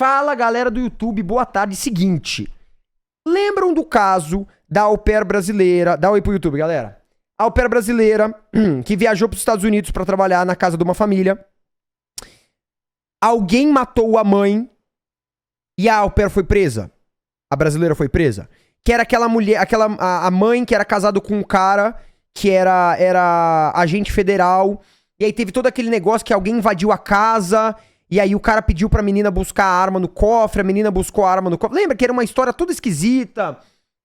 Fala, galera do YouTube, boa tarde. Seguinte, lembram do caso da au pair brasileira... Dá um oi pro YouTube, galera. A au pair brasileira que viajou pros Estados Unidos pra trabalhar na casa de uma família. Alguém matou a mãe e a au pair foi presa. A brasileira foi presa. Que era aquela mulher, a mãe que era casada com um cara que era agente federal. E aí teve todo aquele negócio que alguém invadiu a casa... E aí o cara pediu pra menina buscar a arma no cofre, a menina buscou a arma no cofre. Lembra que era uma história toda esquisita?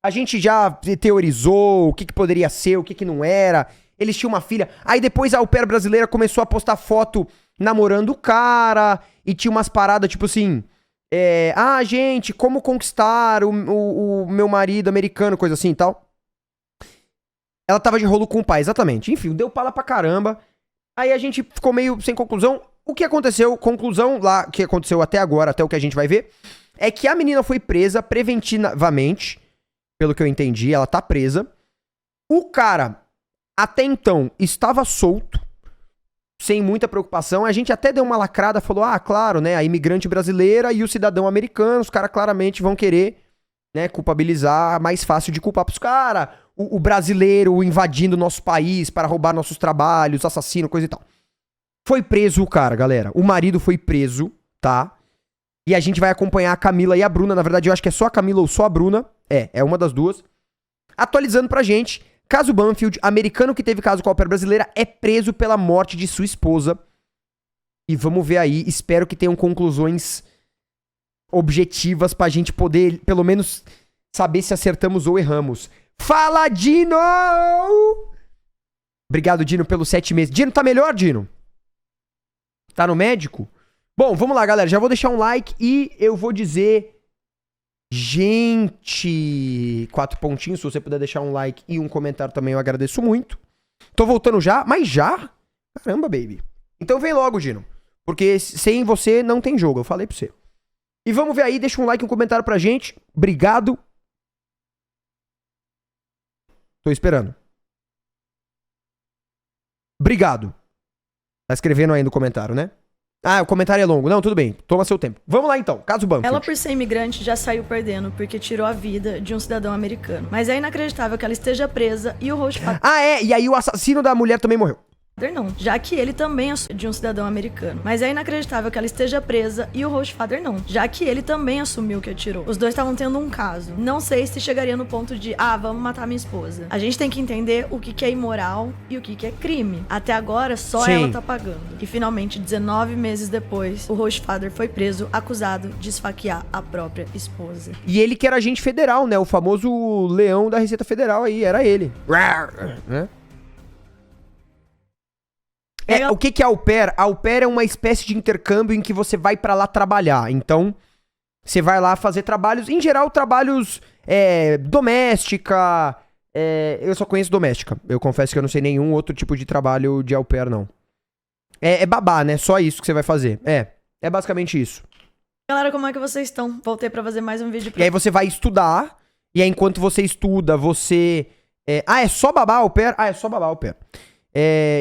A gente já teorizou o que poderia ser, o que não era. Eles tinham uma filha. Aí depois a au pair brasileira começou a postar foto namorando o cara. E tinha umas paradas tipo assim... gente, como conquistar o meu marido americano, coisa assim e tal. Ela tava de rolo com o pai, exatamente. Enfim, deu pala pra caramba. Aí a gente ficou meio sem conclusão. O que aconteceu, conclusão lá, que aconteceu até agora, até o que a gente vai ver, é que a menina foi presa preventivamente, pelo que eu entendi, ela tá presa. O cara, até então, estava solto, sem muita preocupação. A gente até deu uma lacrada, falou, claro, né, a imigrante brasileira e o cidadão americano, os caras claramente vão querer, né, culpabilizar, mais fácil de culpar pros caras. O brasileiro invadindo nosso país para roubar nossos trabalhos, assassino, coisa e tal. Foi preso o cara, galera. O marido foi preso, tá? E a gente vai acompanhar a Camila e a Bruna. Na verdade, eu acho que é só a Camila ou só a Bruna. É uma das duas. Atualizando pra gente. Caso Banfield, americano que teve caso com a au pair brasileira, é preso pela morte de sua esposa. E vamos ver aí. Espero que tenham conclusões objetivas pra gente poder, pelo menos, saber se acertamos ou erramos. Fala, Dino! Obrigado, Dino, pelos 7 meses. Dino, tá melhor, Dino? Tá no médico? Bom, vamos lá, galera. Já vou deixar um like e eu vou dizer... Gente... 4 pontinhos, se você puder deixar um like e um comentário também, eu agradeço muito. Tô voltando já, mas já? Caramba, baby. Então vem logo, Dino. Porque sem você não tem jogo, eu falei pra você. E vamos ver aí, deixa um like e um comentário pra gente. Obrigado. Tô esperando. Obrigado. Tá escrevendo aí no comentário, né? O comentário é longo. Não, tudo bem. Toma seu tempo. Vamos lá, então. Caso Banfield. Ela, por ser imigrante, já saiu perdendo porque tirou a vida de um cidadão americano. Mas é inacreditável que ela esteja presa e o host father... E aí o assassino da mulher também morreu. Não, já que ele também é de um cidadão americano. Mas é inacreditável que ela esteja presa e o host father não, já que ele também assumiu que atirou. Os dois estavam tendo um caso. Não sei se chegaria no ponto de, vamos matar minha esposa. A gente tem que entender o que é imoral e o que é crime. Até agora, só Sim. ela tá pagando. E finalmente, 19 meses depois, o host father foi preso, acusado de esfaquear a própria esposa. E ele que era agente federal, né? O famoso leão da Receita Federal aí, era ele. Né? O que é au pair? Au pair é uma espécie de intercâmbio em que você vai pra lá trabalhar. Então, você vai lá fazer trabalhos, em geral, trabalhos doméstica. Eu só conheço doméstica. Eu confesso que eu não sei nenhum outro tipo de trabalho de au pair, não. É babá, né? Só isso que você vai fazer. É basicamente isso. Galera, como é que vocês estão? Voltei pra fazer mais um vídeo. E aí você vai estudar, e aí enquanto você estuda, você... é só babá au pair? É só babá au pair.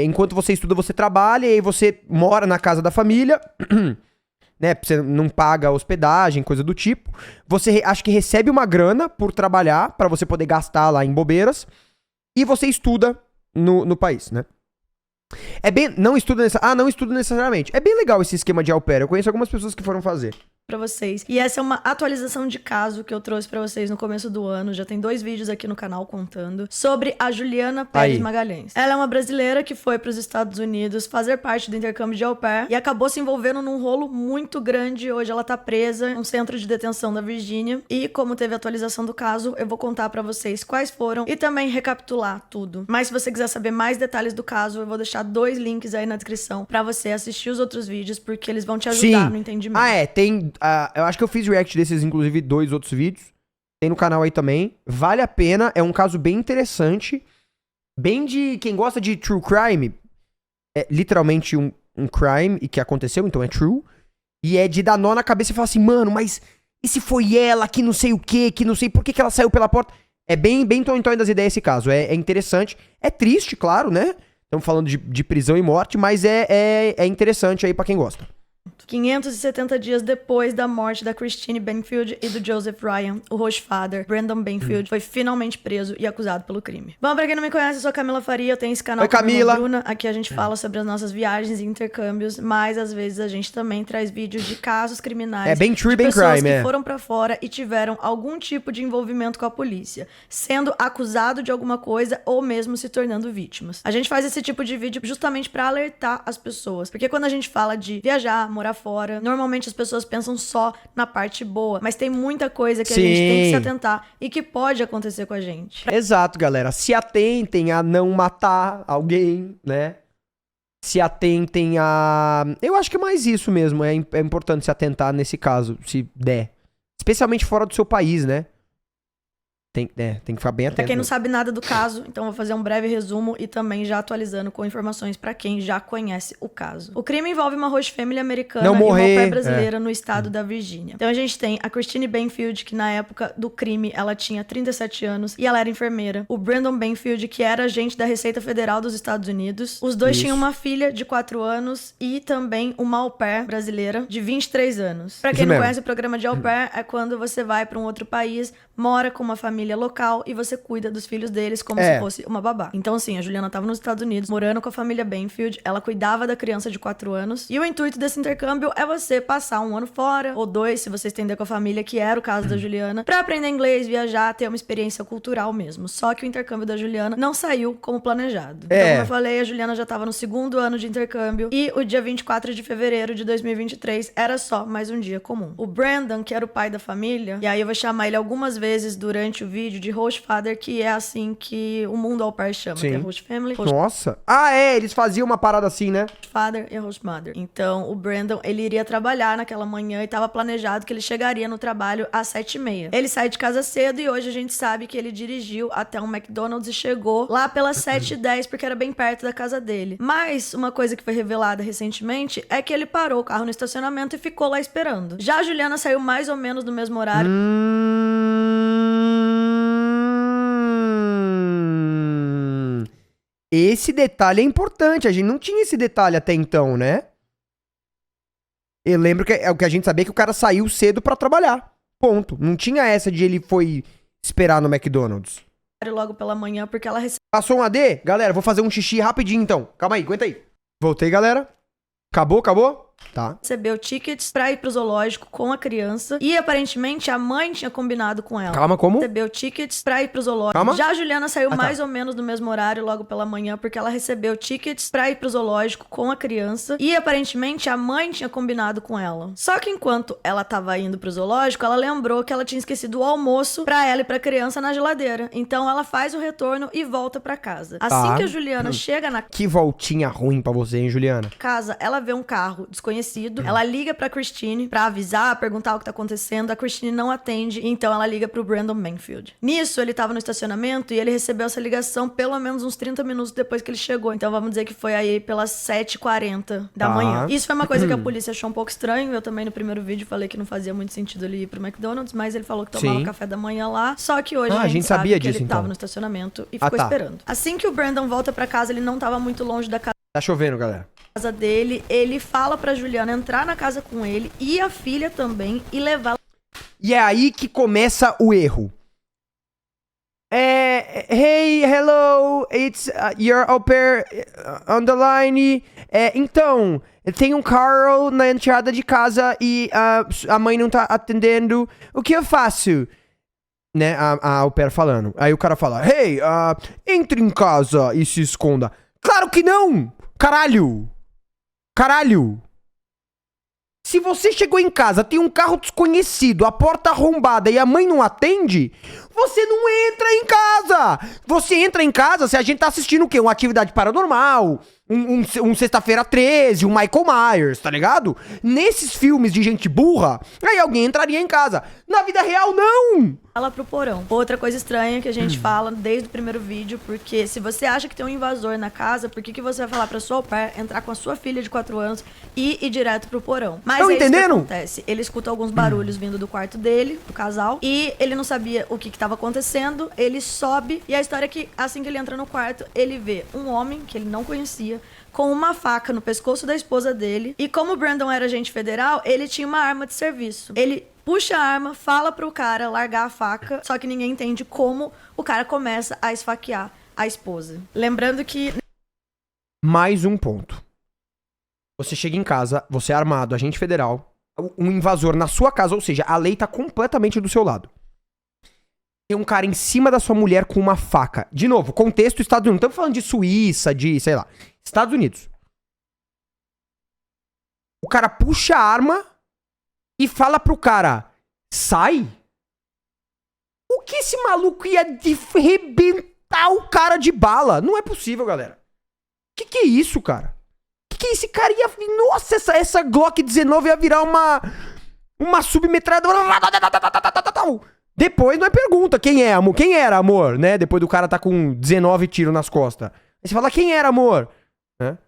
Enquanto você estuda, você trabalha, e aí você mora na casa da família, né? Você não paga hospedagem, coisa do tipo. Você acho que recebe uma grana por trabalhar, pra você poder gastar lá em bobeiras. E você estuda no país, né? Não estuda necessariamente. É bem legal esse esquema de au pair. Eu conheço algumas pessoas que foram fazer. Pra vocês. E essa é uma atualização de caso que eu trouxe pra vocês no começo do ano. Já tem 2 vídeos aqui no canal contando sobre a Juliana Pérez Magalhães. Ela é uma brasileira que foi pros Estados Unidos fazer parte do intercâmbio de au pair e acabou se envolvendo num rolo muito grande. Hoje ela tá presa em um centro de detenção da Virgínia. E como teve atualização do caso, eu vou contar pra vocês quais foram e também recapitular tudo. Mas se você quiser saber mais detalhes do caso, eu vou deixar 2 links aí na descrição pra você assistir os outros vídeos, porque eles vão te ajudar no entendimento. Tem... eu acho que eu fiz react desses, inclusive, 2 outros vídeos. Tem no canal aí também. Vale a pena. É um caso bem interessante. Bem de... Quem gosta de true crime. É literalmente um crime e que aconteceu, então é true. E é de dar nó na cabeça e falar assim, mano, mas... E se foi ela que não sei o quê, que não sei por que ela saiu pela porta? É bem tonho das ideias esse caso. É interessante. É triste, claro, né? Estamos falando de prisão e morte, mas é interessante aí pra quem gosta. 570 dias depois da morte da Christine Benfield e do Joseph Ryan, o host father, Brandon Benfield, foi finalmente preso e acusado pelo crime. Bom, pra quem não me conhece, eu sou a Camila Faria, eu tenho esse canal com a minha irmã Bruna. Aqui a gente fala sobre as nossas viagens e intercâmbios, mas às vezes a gente também traz vídeos de casos criminais bem true, de bem pessoas crime, que foram pra fora e tiveram algum tipo de envolvimento com a polícia, sendo acusado de alguma coisa ou mesmo se tornando vítimas. A gente faz esse tipo de vídeo justamente pra alertar as pessoas, porque quando a gente fala de viajar, morar fora, normalmente as pessoas pensam só na parte boa, mas tem muita coisa que a gente tem que se atentar e que pode acontecer com a gente. Exato, galera. Se atentem a não matar alguém, né? Se atentem a... Eu acho que é mais isso mesmo. É importante se atentar nesse caso, se der. Especialmente fora do seu país, né? Tem que ficar bem atento. Pra quem não sabe nada do caso, então vou fazer um breve resumo e também já atualizando com informações pra quem já conhece o caso. O crime envolve uma host family americana e uma au pair brasileira no estado da Virgínia. Então a gente tem a Christine Benfield, que na época do crime ela tinha 37 anos e ela era enfermeira. O Brandon Benfield, que era agente da Receita Federal dos Estados Unidos. Os dois tinham uma filha de 4 anos e também uma au pair brasileira de 23 anos. Pra quem não conhece, o programa de au pair é quando você vai pra um outro país, mora com uma família local e você cuida dos filhos deles como se fosse uma babá. Então, assim, a Juliana tava nos Estados Unidos, morando com a família Benfield, ela cuidava da criança de 4 anos, e o intuito desse intercâmbio é você passar 1 ano fora, ou 2, se você estender com a família, que era o caso da Juliana, pra aprender inglês, viajar, ter uma experiência cultural mesmo. Só que o intercâmbio da Juliana não saiu como planejado. Então, como eu falei, a Juliana já tava no 2º ano de intercâmbio, e o dia 24 de fevereiro de 2023 era só mais um dia comum. O Brandon, que era o pai da família, e aí eu vou chamar ele algumas vezes durante o vídeo de host father, que é assim que o mundo au pair chama, que é host family. Nossa. Eles faziam uma parada assim, né? Host father e host mother. Então, o Brandon, ele iria trabalhar naquela manhã e tava planejado que ele chegaria no trabalho às 7h30. Ele sai de casa cedo e hoje a gente sabe que ele dirigiu até um McDonald's e chegou lá pelas 7h10, porque era bem perto da casa dele. Mas, uma coisa que foi revelada recentemente é que ele parou o carro no estacionamento e ficou lá esperando. Já a Juliana saiu mais ou menos no mesmo horário. Esse detalhe é importante. A gente não tinha esse detalhe até então, né? Eu lembro que é o que a gente sabia, que o cara saiu cedo pra trabalhar. Ponto. Não tinha essa de ele foi esperar no McDonald's. Logo pela manhã, porque ela recebeu... Passou um AD? Galera, vou fazer um xixi rapidinho então. Calma aí, aguenta aí. Voltei, galera. Acabou? Tá. Recebeu tickets pra ir pro zoológico com a criança e aparentemente a mãe tinha combinado com ela. Calma, como? Recebeu tickets pra ir pro zoológico. Calma. Já a Juliana saiu mais ou menos no mesmo horário, logo pela manhã, porque ela recebeu tickets pra ir pro zoológico com a criança e aparentemente a mãe tinha combinado com ela. Só que enquanto ela tava indo pro zoológico, ela lembrou que ela tinha esquecido o almoço pra ela e pra criança na geladeira. Então ela faz o retorno e volta pra casa. Assim que a Juliana chega na... Que voltinha ruim pra você, hein, Juliana? Casa, ela vê um carro desconhecido, ela liga pra Christine pra avisar, perguntar o que tá acontecendo. A Christine não atende, então ela liga pro Brandon Benfield. Nisso, ele tava no estacionamento e ele recebeu essa ligação pelo menos uns 30 minutos depois que ele chegou. Então vamos dizer que foi aí pelas 7h40 da manhã. Isso foi uma coisa que a polícia achou um pouco estranho. Eu também no primeiro vídeo falei que não fazia muito sentido ele ir pro McDonald's, mas ele falou que tomava café da manhã lá. Só que hoje a gente sabe que ele tava no estacionamento e ficou esperando. Assim que o Brandon volta pra casa, ele não tava muito longe da casa. Tá chovendo, galera. Casa dele, ele fala pra Juliana entrar na casa com ele e a filha também e levar. E é aí que começa o erro. Hey, hello, it's your au pair on the line. Então, tem um Carl na entrada de casa e a mãe não tá atendendo. O que eu faço? Né, a au pair falando. Aí o cara fala, hey, entre em casa e se esconda. Claro que não! Caralho! Se você chegou em casa, tem um carro desconhecido, a porta arrombada e a mãe não atende, você não entra em casa! Você entra em casa se a gente tá assistindo o quê? Uma atividade paranormal, um Sexta-feira 13, um Michael Myers, tá ligado? Nesses filmes de gente burra, aí alguém entraria em casa. Na vida real, não! Fala pro porão. Outra coisa estranha que a gente fala desde o primeiro vídeo, porque se você acha que tem um invasor na casa, por que você vai falar pra sua au pair entrar com a sua filha de 4 anos e ir direto pro porão? Mas Não é entendendo? isso que acontece. Ele escuta alguns barulhos vindo do quarto dele, do casal, e ele não sabia o que tava acontecendo, ele sobe, e a história é que assim que ele entra no quarto, ele vê um homem que ele não conhecia, delegacia com uma faca no pescoço da esposa dele. E como o Brandon era agente federal, ele tinha uma arma de serviço. Ele puxa a arma, fala pro cara largar a faca, só que ninguém entende como o cara começa a esfaquear a esposa. Lembrando que... Mais um ponto. Você chega em casa, você é armado, agente federal, um invasor na sua casa, ou seja, a lei tá completamente do seu lado. Tem um cara em cima da sua mulher com uma faca. De novo, contexto Estados Unidos. Não estamos falando de Suíça, de, sei lá, Estados Unidos. O cara puxa a arma e fala pro cara, sai? O que esse maluco ia arrebentar o cara de bala? Não é possível, galera. Que é isso, cara? Que esse cara ia... Nossa, essa Glock 19 ia virar uma submetralhadora. Depois não é pergunta, quem é, amor? Quem era, amor? Né? Depois do cara tá com 19 tiros nas costas. Aí você fala, quem era, amor? Né?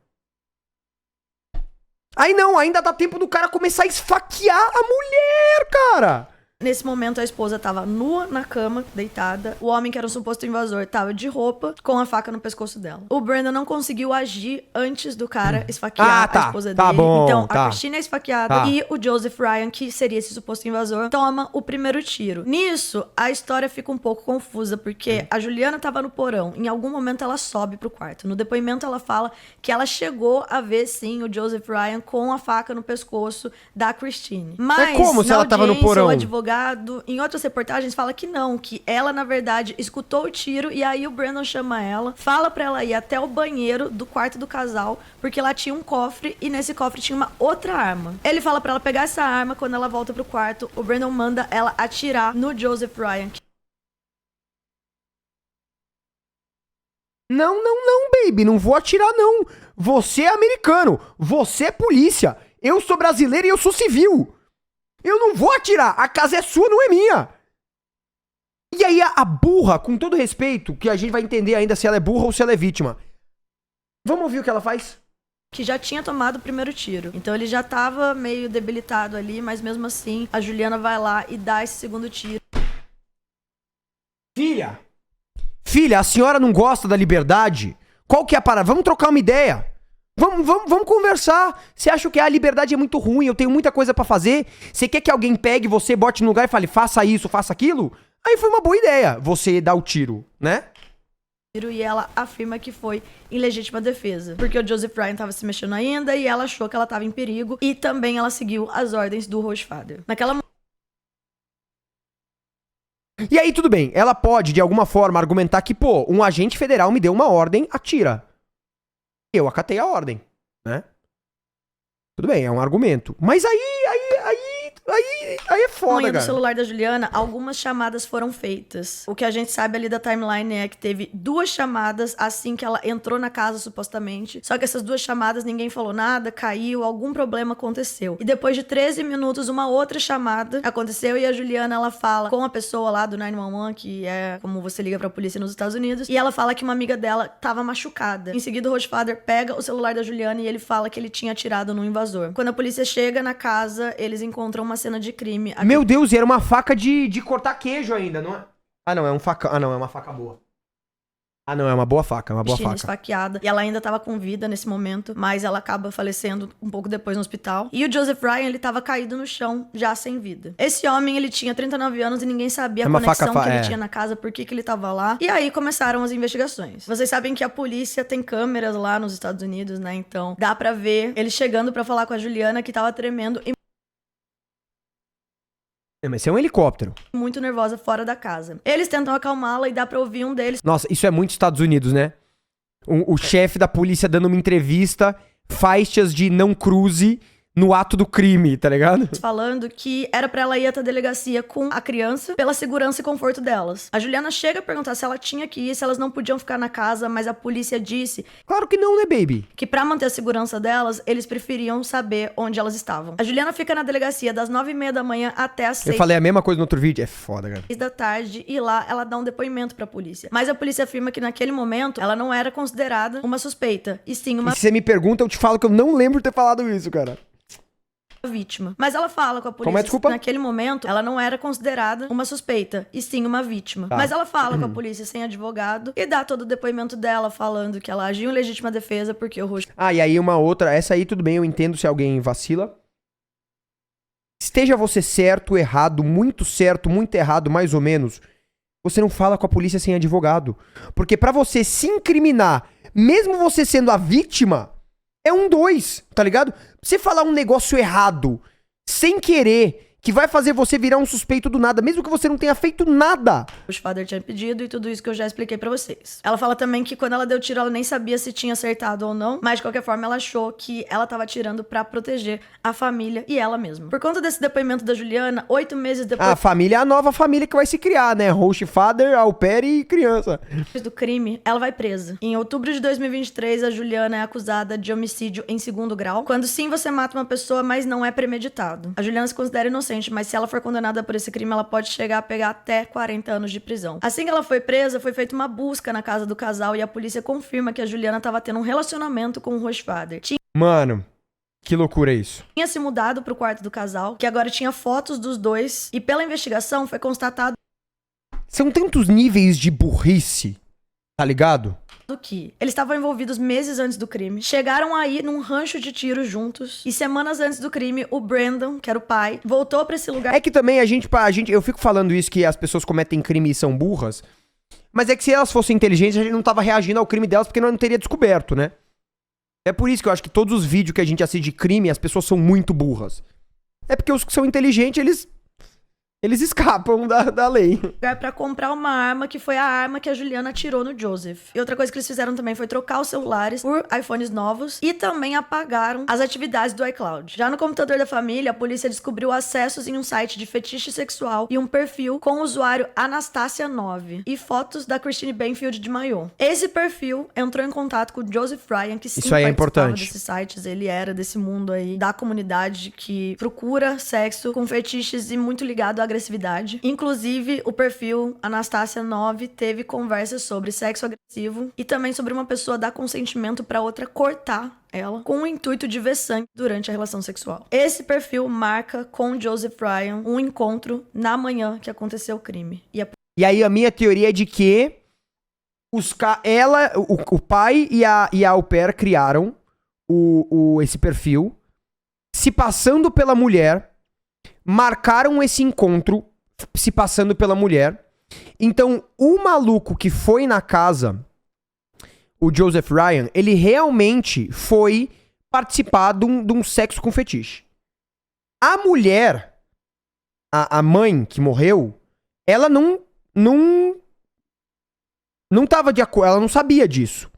Aí não, ainda dá tempo do cara começar a esfaquear a mulher, cara. Nesse momento, a esposa tava nua na cama, deitada. O homem, que era o suposto invasor, tava de roupa, com a faca no pescoço dela. O Brandon não conseguiu agir antes do cara esfaquear a esposa dele. Bom, então, a Christine é esfaqueada e o Joseph Ryan, que seria esse suposto invasor, toma o primeiro tiro. Nisso, a história fica um pouco confusa, porque a Juliana tava no porão. Em algum momento, ela sobe pro quarto. No depoimento, ela fala que ela chegou a ver, sim, o Joseph Ryan com a faca no pescoço da Christine. Mas, como se ela tava no porão? O advogado, em outras reportagens, fala que não, que ela, na verdade, escutou o tiro e aí o Brandon chama ela, fala pra ela ir até o banheiro do quarto do casal, porque lá tinha um cofre e nesse cofre tinha uma outra arma. Ele fala pra ela pegar essa arma. Quando ela volta pro quarto, o Brandon manda ela atirar no Joseph Ryan. Não, baby, não vou atirar, não. Você é americano, você é polícia, eu sou brasileiro e eu sou civil. Eu não vou atirar, a casa é sua, não é minha. E aí a burra, com todo respeito, que a gente vai entender ainda se ela é burra ou se ela é vítima. Vamos ouvir o que ela faz? Que já tinha tomado o primeiro tiro. Então ele já tava meio debilitado ali, mas mesmo assim, a Juliana vai lá e dá esse segundo tiro. Filha, a senhora não gosta da liberdade? Qual que é a parada? Vamos trocar uma ideia. Vamos conversar. Você acha que a liberdade é muito ruim? Eu tenho muita coisa pra fazer. Você quer que alguém pegue você, bote no lugar e fale, faça isso, faça aquilo? Aí foi uma boa ideia você dar o tiro, né? E ela afirma que foi em legítima defesa, porque o Joseph Ryan tava se mexendo ainda e ela achou que ela tava em perigo e também ela seguiu as ordens do Rochefather. E aí tudo bem, ela pode de alguma forma argumentar que, pô, um agente federal me deu uma ordem, atira. Eu acatei a ordem, né? Tudo bem, é um argumento. Mas aí é foda, cara. No celular da Juliana, algumas chamadas foram feitas. O que a gente sabe ali da timeline é que teve 2 chamadas assim que ela entrou na casa, supostamente. Só que essas 2 chamadas, ninguém falou nada, caiu, algum problema aconteceu. E depois de 13 minutos, uma outra chamada aconteceu e a Juliana, ela fala com a pessoa lá do 911, que é como você liga pra polícia nos Estados Unidos, e ela fala que uma amiga dela tava machucada. Em seguida, o Rochefather pega o celular da Juliana e ele fala que ele tinha atirado no invasor. Quando a polícia chega na casa, eles encontram uma cena de crime. Meu Deus, e era uma faca de cortar queijo ainda, não é? Ah, não, é um facão. Ah, não, é uma faca boa. Ah, não, é uma boa faca, é uma boa faca. Esfaqueada. E ela ainda tava com vida nesse momento, mas ela acaba falecendo um pouco depois no hospital. E o Joseph Ryan, ele tava caído no chão, já sem vida. Esse homem, ele tinha 39 anos e ninguém sabia a conexão que ele tinha na casa, por que ele tava lá. E aí começaram as investigações. Vocês sabem que a polícia tem câmeras lá nos Estados Unidos, né? Então dá pra ver ele chegando pra falar com a Juliana, que tava tremendo e mas esse é um helicóptero. muito nervosa fora da casa. Eles tentam acalmá-la e dá pra ouvir um deles. Nossa, isso é muito Estados Unidos, né? O chefe da polícia dando uma entrevista, faixas de não cruze no ato do crime, tá ligado? Falando que era pra ela ir até a delegacia com a criança pela segurança e conforto delas. A Juliana chega a perguntar se ela tinha que ir, se elas não podiam ficar na casa, mas a polícia disse... Claro que não, né, baby? Que pra manter a segurança delas, eles preferiam saber onde elas estavam. A Juliana fica na delegacia das 9h30 da manhã até as 6. Eu falei a mesma coisa no outro vídeo. É foda, cara. 6 da tarde, e lá ela dá um depoimento pra polícia. Mas a polícia afirma que naquele momento, ela não era considerada uma suspeita, e sim uma... E se você me pergunta, eu te falo que eu não lembro de ter falado isso, cara. a vítima. Mas ela fala com a polícia Como é, desculpa? que naquele momento ela não era considerada uma suspeita, e sim uma vítima. Mas ela fala com a polícia sem advogado e dá todo o depoimento dela falando que ela agiu em legítima defesa porque o rosto... E aí uma outra, essa aí tudo bem, eu entendo se alguém vacila. Esteja você certo, errado, muito errado, mais ou menos, você não fala com a polícia sem advogado. Porque pra você se incriminar, mesmo você sendo a vítima, é 2, tá ligado? Você falar um negócio errado, sem querer, que vai fazer você virar um suspeito do nada, mesmo que você não tenha feito nada. O Schwader tinha pedido e tudo isso que eu já expliquei pra vocês. Ela fala também que quando ela deu tiro, ela nem sabia se tinha acertado ou não, mas de qualquer forma ela achou que ela tava atirando pra proteger a família e ela mesma. Por conta desse depoimento da Juliana, 8 meses depois... A família é a nova família que vai se criar, né? Host father, au pair e criança. Depois do crime, ela vai presa. Em outubro de 2023, a Juliana é acusada de homicídio em 2º grau, quando sim você mata uma pessoa, mas não é premeditado. A Juliana se considera inocente, mas se ela for condenada por esse crime, ela pode chegar a pegar até 40 anos de prisão. Assim que ela foi presa, foi feita uma busca na casa do casal e a polícia confirma que a Juliana estava tendo um relacionamento com o Rochvader. Mano, que loucura isso. Tinha se mudado pro quarto do casal, que agora tinha fotos dos dois, e pela investigação foi constatado São tantos níveis de burrice, tá ligado? que eles estavam envolvidos meses antes do crime, chegaram aí num rancho de tiro juntos, e semanas antes do crime, o Brandon, que era o pai, voltou pra esse lugar. É que também eu fico falando isso que as pessoas cometem crime e são burras, mas é que se elas fossem inteligentes, a gente não tava reagindo ao crime delas porque não teria descoberto, né? É por isso que eu acho que todos os vídeos que a gente assiste de crime, as pessoas são muito burras. É porque os que são inteligentes, eles escapam da lei. Pra comprar uma arma que foi a arma que a Juliana atirou no Joseph. E outra coisa que eles fizeram também foi trocar os celulares por iPhones novos e também apagaram as atividades do iCloud. Já no computador da família, a polícia descobriu acessos em um site de fetiche sexual e um perfil com o usuário Anastasia9 e fotos da Christine Benfield de maiô. Esse perfil entrou em contato com o Joseph Ryan, que sim, isso aí é importante. Desses sites, ele era desse mundo aí da comunidade que procura sexo com fetiches e muito ligado à agressividade. Inclusive, o perfil Anastasia9 teve conversas sobre sexo agressivo e também sobre uma pessoa dar consentimento pra outra cortar ela com o intuito de ver sangue durante a relação sexual. Esse perfil marca com Joseph Ryan um encontro na manhã que aconteceu o crime. E aí a minha teoria é de que o pai e a au pair criaram esse perfil, se passando pela mulher, marcaram esse encontro se passando pela mulher. Então, o maluco que foi na casa, o Joseph Ryan, ele realmente foi participar de um sexo com fetiche. A mulher, a mãe que morreu, ela não tava de acordo, ela não sabia disso.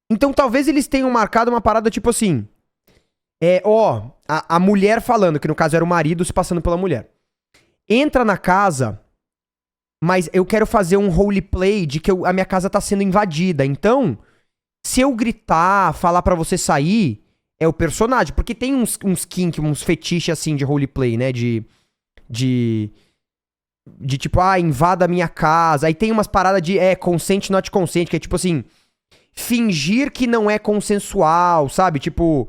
Então, talvez eles tenham marcado uma parada tipo assim... a mulher falando, que no caso era o marido se passando pela mulher. Entra na casa, mas eu quero fazer um roleplay de que a minha casa tá sendo invadida. Então, se eu gritar, falar pra você sair, é o personagem. Porque tem uns kink, uns fetiches assim de roleplay, né? De tipo, invada a minha casa. Aí tem umas paradas de consent, not consent, que é tipo assim, fingir que não é consensual, sabe? Tipo...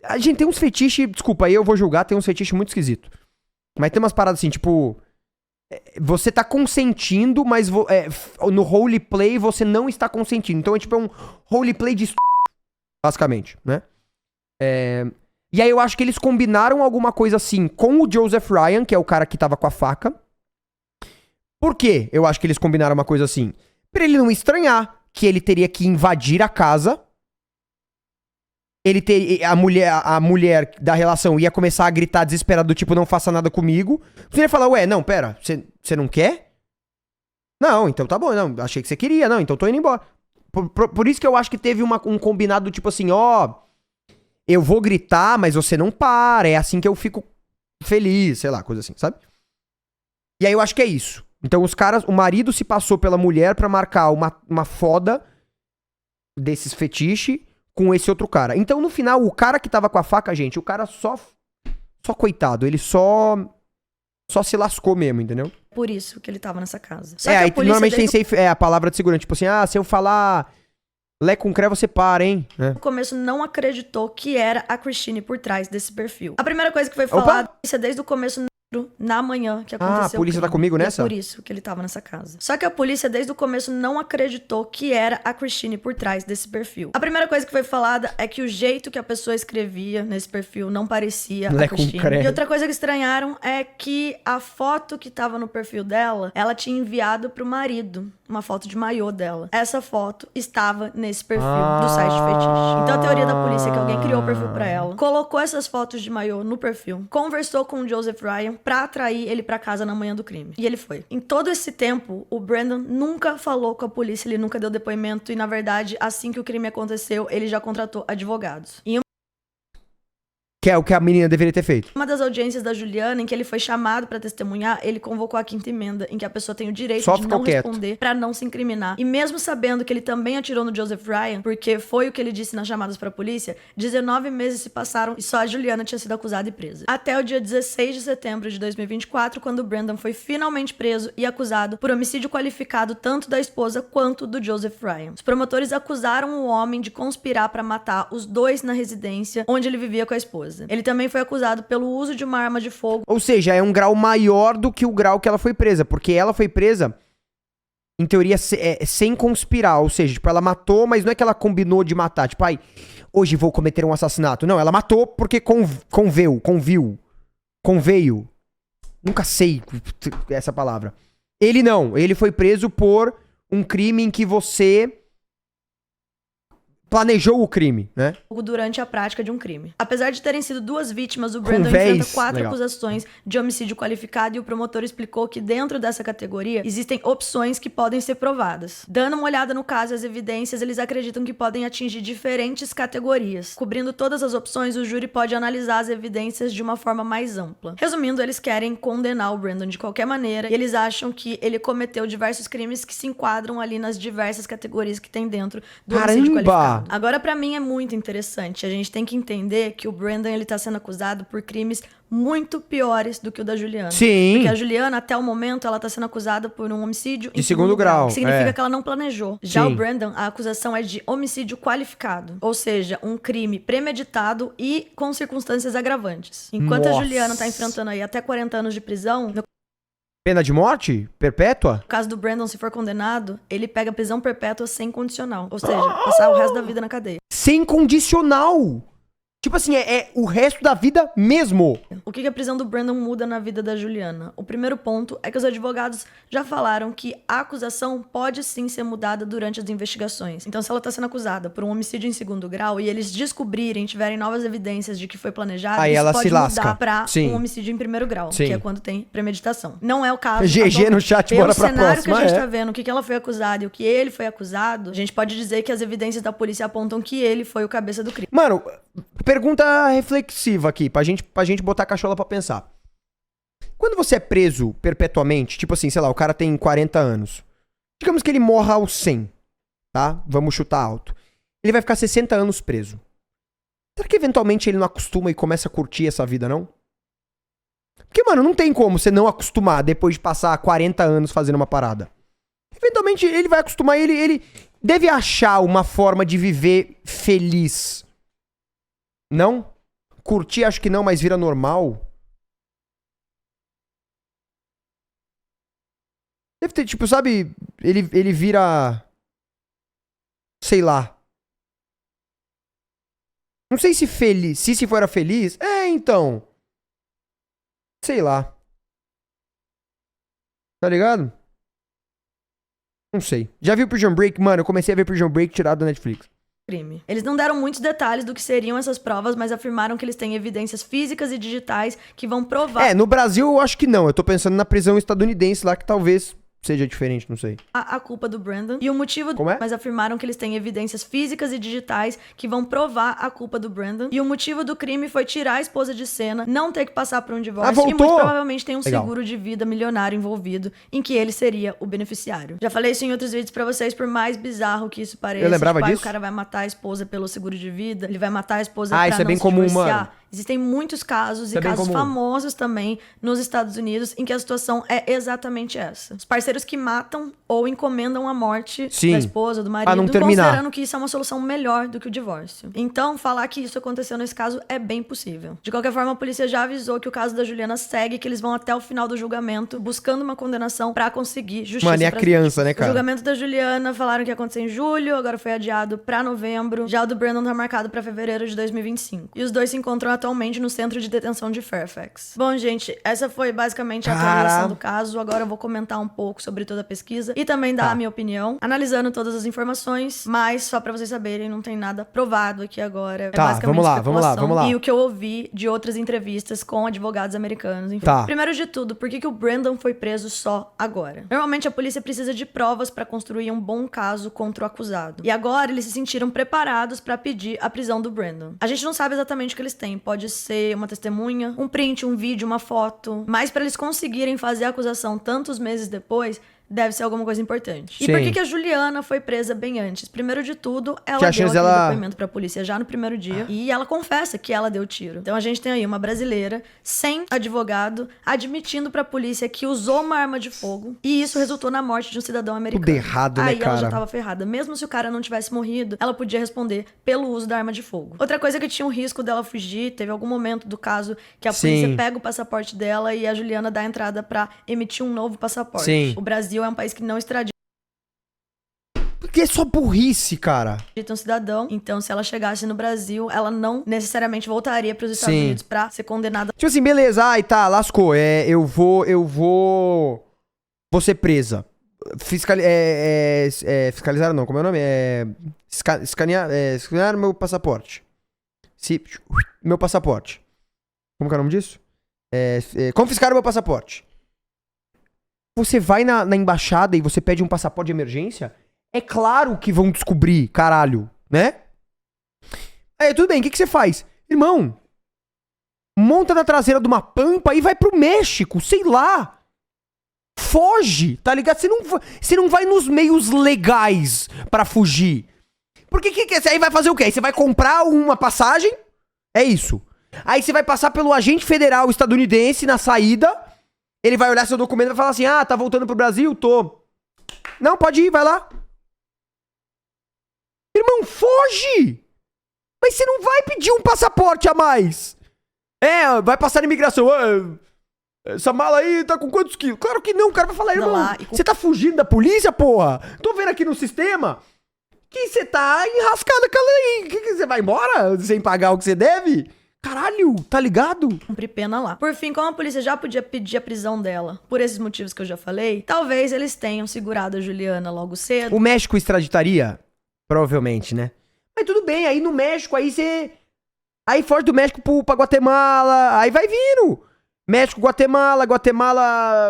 A gente tem uns fetiches, desculpa, aí eu vou julgar, tem uns fetiches muito esquisitos. Mas tem umas paradas assim, tipo... Você tá consentindo, mas no roleplay você não está consentindo. Então é tipo um roleplay de basicamente, né? E aí eu acho que eles combinaram alguma coisa assim com o Joseph Ryan, que é o cara que tava com a faca. Por quê? Eu acho que eles combinaram uma coisa assim. Pra ele não estranhar que ele teria que invadir a casa... A mulher da relação ia começar a gritar desesperada do tipo, não faça nada comigo. Você ia falar, não, pera, você não quer? Não, então tá bom, não, achei que você queria, não, então tô indo embora. Por isso que eu acho que teve um combinado do tipo assim, eu vou gritar, mas você não para, é assim que eu fico feliz, sei lá, coisa assim, sabe? E aí eu acho que é isso. Então o marido se passou pela mulher pra marcar uma foda desses fetiches com esse outro cara. Então, no final, o cara que tava com a faca, gente, o cara só coitado, ele só se lascou mesmo, entendeu? Por isso que ele tava nessa casa. Aí normalmente tem a palavra de segurança, tipo assim, se eu falar Lé com cré você para, hein? No começo não acreditou que era a Christine por trás desse perfil. A primeira coisa que foi falada desde o começo na manhã que aconteceu. A polícia tá comigo nessa? É por isso que ele tava nessa casa. Só que a polícia desde o começo não acreditou que era a Christine por trás desse perfil. A primeira coisa que foi falada é que o jeito que a pessoa escrevia nesse perfil não parecia a Christine. E outra coisa que estranharam é que a foto que tava no perfil dela, ela tinha enviado pro marido uma foto de maiô dela. Essa foto estava nesse perfil do site de fetiche. Então a teoria da polícia é que alguém criou o perfil pra ela, colocou essas fotos de maiô no perfil, conversou com o Joseph Ryan pra atrair ele pra casa na manhã do crime. E ele foi. Em todo esse tempo, o Brandon nunca falou com a polícia, ele nunca deu depoimento e, na verdade, assim que o crime aconteceu, ele já contratou advogados. Que é o que a menina deveria ter feito. Uma das audiências da Juliana, em que ele foi chamado pra testemunhar, ele convocou a quinta emenda, em que a pessoa tem o direito de não responder pra não se incriminar. E mesmo sabendo que ele também atirou no Joseph Ryan, porque foi o que ele disse nas chamadas pra polícia, 19 meses se passaram e só a Juliana tinha sido acusada e presa. Até o dia 16 de setembro de 2024, quando o Brandon foi finalmente preso e acusado por homicídio qualificado tanto da esposa quanto do Joseph Ryan. Os promotores acusaram o homem de conspirar pra matar os dois na residência onde ele vivia com a esposa. Ele também foi acusado pelo uso de uma arma de fogo. Ou seja, é um grau maior do que o grau que ela foi presa, porque ela foi presa, em teoria, sem conspirar. Ou seja, tipo, ela matou, mas não é que ela combinou de matar. Tipo, ai, hoje vou cometer um assassinato. Não, ela matou porque conveio. Nunca sei essa palavra. Ele não, ele foi preso por um crime em que você planejou o crime, né? Durante a prática de um crime. Apesar de terem sido duas vítimas, o Brandon enfrenta 4 acusações de homicídio qualificado e o promotor explicou que dentro dessa categoria existem opções que podem ser provadas. Dando uma olhada no caso e as evidências, eles acreditam que podem atingir diferentes categorias. Cobrindo todas as opções, o júri pode analisar as evidências de uma forma mais ampla. Resumindo, eles querem condenar o Brandon de qualquer maneira e eles acham que ele cometeu diversos crimes que se enquadram ali nas diversas categorias que tem dentro do homicídio qualificado. Agora, pra mim, é muito interessante. A gente tem que entender que o Brandon, ele tá sendo acusado por crimes muito piores do que o da Juliana. Sim. Porque a Juliana, até o momento, ela tá sendo acusada por um homicídio de segundo grau. Que significa que ela não planejou. Já o Brandon, a acusação é de homicídio qualificado. Ou seja, um crime premeditado e com circunstâncias agravantes. Enquanto a Juliana tá enfrentando aí até 40 anos de prisão... Pena de morte? Perpétua? No caso do Brandon, se for condenado, ele pega prisão perpétua sem condicional. Ou seja, passar o resto da vida na cadeia. Sem condicional? Tipo assim, é o resto da vida mesmo. O que a prisão do Brandon muda na vida da Juliana? O primeiro ponto é que os advogados já falaram que a acusação pode sim ser mudada durante as investigações. Então, se ela tá sendo acusada por um homicídio em segundo grau e eles descobrirem, tiverem novas evidências de que foi planejado, aí isso ela pode se lasca mudar pra um homicídio em primeiro grau, que é quando tem premeditação. Não é o caso. GG no chat, bora pra próxima. Pelo cenário que a gente tá vendo, o que ela foi acusada e o que ele foi acusado, a gente pode dizer que as evidências da polícia apontam que ele foi o cabeça do crime. Mano, pergunta reflexiva aqui, pra gente botar a cachola pra pensar. Quando você é preso perpetuamente, tipo assim, sei lá, o cara tem 40 anos. Digamos que ele morra aos 100, tá? Vamos chutar alto. Ele vai ficar 60 anos preso. Será que eventualmente ele não acostuma e começa a curtir essa vida, não? Porque, mano, não tem como você não acostumar depois de passar 40 anos fazendo uma parada. Eventualmente ele vai acostumar e ele deve achar uma forma de viver feliz. Não? Curtir acho que não, mas vira normal. Deve ter, tipo, sabe, ele vira... Sei lá. Não sei se feliz, se for feliz. Então. Sei lá. Tá ligado? Não sei. Já viu Prison Break? Mano, eu comecei a ver Prison Break tirado da Netflix. Crime. Eles não deram muitos detalhes do que seriam essas provas, mas afirmaram que eles têm evidências físicas e digitais que vão provar... no Brasil eu acho que não. Eu tô pensando na prisão estadunidense lá, que talvez seja diferente, não sei. A culpa do Brandon. E o motivo... Como é? Mas afirmaram que eles têm evidências físicas e digitais que vão provar a culpa do Brandon. E o motivo do crime foi tirar a esposa de cena, não ter que passar por um divórcio. Voltou? E muito provavelmente tem um seguro de vida milionário envolvido, em que ele seria o beneficiário. Já falei isso em outros vídeos pra vocês, por mais bizarro que isso pareça. Eu lembrava disso. O cara vai matar a esposa pelo seguro de vida, ele vai matar a esposa pra não se divorciar. Existem muitos casos Isso e casos famosos também nos Estados Unidos em que a situação é exatamente essa. Os parceiros que matam ou encomendam a morte da esposa, do marido, não terminar. considerando que isso é uma solução melhor do que o divórcio. Então, falar que isso aconteceu nesse caso é bem possível. De qualquer forma, a polícia já avisou que o caso da Juliana segue, que eles vão até o final do julgamento buscando uma condenação pra conseguir justiça. Mano, e a criança, né, cara? O julgamento da Juliana falaram que ia acontecer em julho, agora foi adiado pra novembro. Já o do Brandon tá marcado pra fevereiro de 2025. E os dois se encontram atualmente no centro de detenção de Fairfax. Bom, gente, essa foi basicamente a atualização do caso. Agora eu vou comentar um pouco sobre toda a pesquisa e também dar a minha opinião, analisando todas as informações, mas só pra vocês saberem, não tem nada provado aqui agora. É basicamente vamos lá. E o que eu ouvi de outras entrevistas com advogados americanos, enfim. Primeiro de tudo, por que o Brandon foi preso só agora? Normalmente a polícia precisa de provas pra construir um bom caso contra o acusado. E agora eles se sentiram preparados pra pedir a prisão do Brandon. A gente não sabe exatamente o que eles têm. Pode ser uma testemunha, um print, um vídeo, uma foto. Mas pra eles conseguirem fazer a acusação tantos meses depois, deve ser alguma coisa importante. E por que a Juliana foi presa bem antes? Primeiro de tudo, ela deu aquele depoimento pra polícia já no primeiro dia. E ela confessa que ela deu tiro. Então a gente tem aí uma brasileira, sem advogado, admitindo pra polícia que usou uma arma de fogo. E isso resultou na morte de um cidadão americano. Tudo errado, né, cara? Aí ela já tava ferrada. Mesmo se o cara não tivesse morrido, ela podia responder pelo uso da arma de fogo. Outra coisa que tinha um risco dela fugir, teve algum momento do caso que a polícia pega o passaporte dela e a Juliana dá a entrada pra emitir um novo passaporte. O Brasil é um país que não extradita Porque é só burrice, cara. um cidadão. Então, se ela chegasse no Brasil, ela não necessariamente voltaria pros Estados Unidos pra ser condenada. Tipo assim, beleza, ai, tá, lascou. Eu vou ser presa. Fiscalizar não, como é o nome? Escanear meu passaporte. Meu passaporte. Como que é o nome disso? Confiscar o meu passaporte. Você vai na embaixada e você pede um passaporte de emergência, é claro que vão descobrir, caralho, né? Aí, tudo bem, o que você faz? Irmão, monta na traseira de uma pampa e vai pro México, sei lá. Foge, tá ligado? Você não vai nos meios legais pra fugir. Porque aí vai fazer o quê? Aí você vai comprar uma passagem? É isso. Aí você vai passar pelo agente federal estadunidense na saída. Ele vai olhar seu documento e vai falar assim, tá voltando pro Brasil? Tô. Não, pode ir, vai lá. Irmão, foge! Mas você não vai pedir um passaporte a mais. Vai passar na imigração. Essa mala aí tá com quantos quilos? Claro que não, o cara vai falar, irmão, você tá fugindo da polícia, porra? Tô vendo aqui no sistema que você tá enrascado com ela aí. Que você vai embora sem pagar o que você deve? Caralho, tá ligado? Cumprir pena lá. Por fim, como a polícia já podia pedir a prisão dela, por esses motivos que eu já falei, talvez eles tenham segurado a Juliana logo cedo. O México extraditaria? Provavelmente, né? Mas tudo bem, aí no México, aí você... Aí foge do México pra Guatemala, aí vai vindo. México, Guatemala,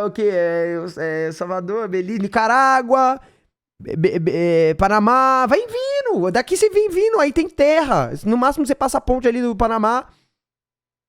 o quê? Salvador, Belize, Nicarágua, Panamá, vai vindo. Daqui você vem vindo, aí tem terra. No máximo você passa a ponte ali do Panamá,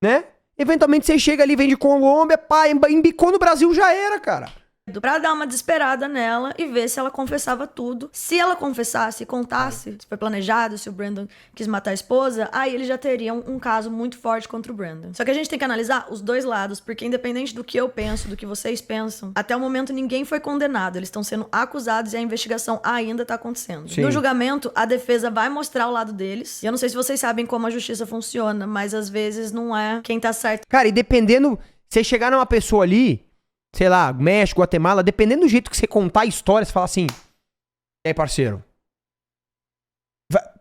né? Eventualmente você chega ali, vem de Colômbia, pá, embicou no Brasil, já era, cara. Pra dar uma desesperada nela e ver se ela confessava tudo. Se ela confessasse, contasse, se foi planejado, se o Brandon quis matar a esposa, aí eles já teriam um caso muito forte contra o Brandon. Só que a gente tem que analisar os dois lados, porque independente do que eu penso, do que vocês pensam, até o momento ninguém foi condenado. Eles estão sendo acusados e a investigação ainda tá acontecendo. No julgamento, a defesa vai mostrar o lado deles. E eu não sei se vocês sabem como a justiça funciona, mas às vezes não é quem tá certo. Cara, e dependendo, você chegar numa pessoa ali, sei lá, México, Guatemala, dependendo do jeito que você contar a história, você fala assim, e aí, parceiro?